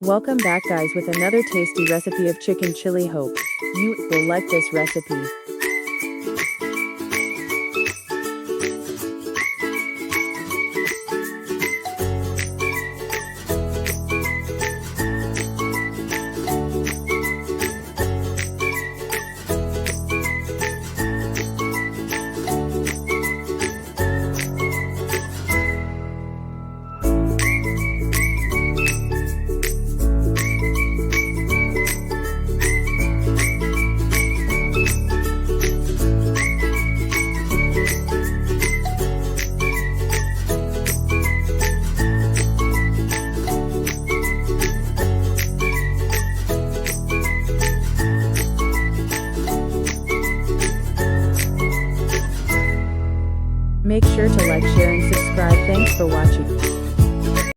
Welcome back guys with another tasty recipe of chicken chili. Hope you will like this recipe. Make sure to like, share and subscribe. Thanks for watching.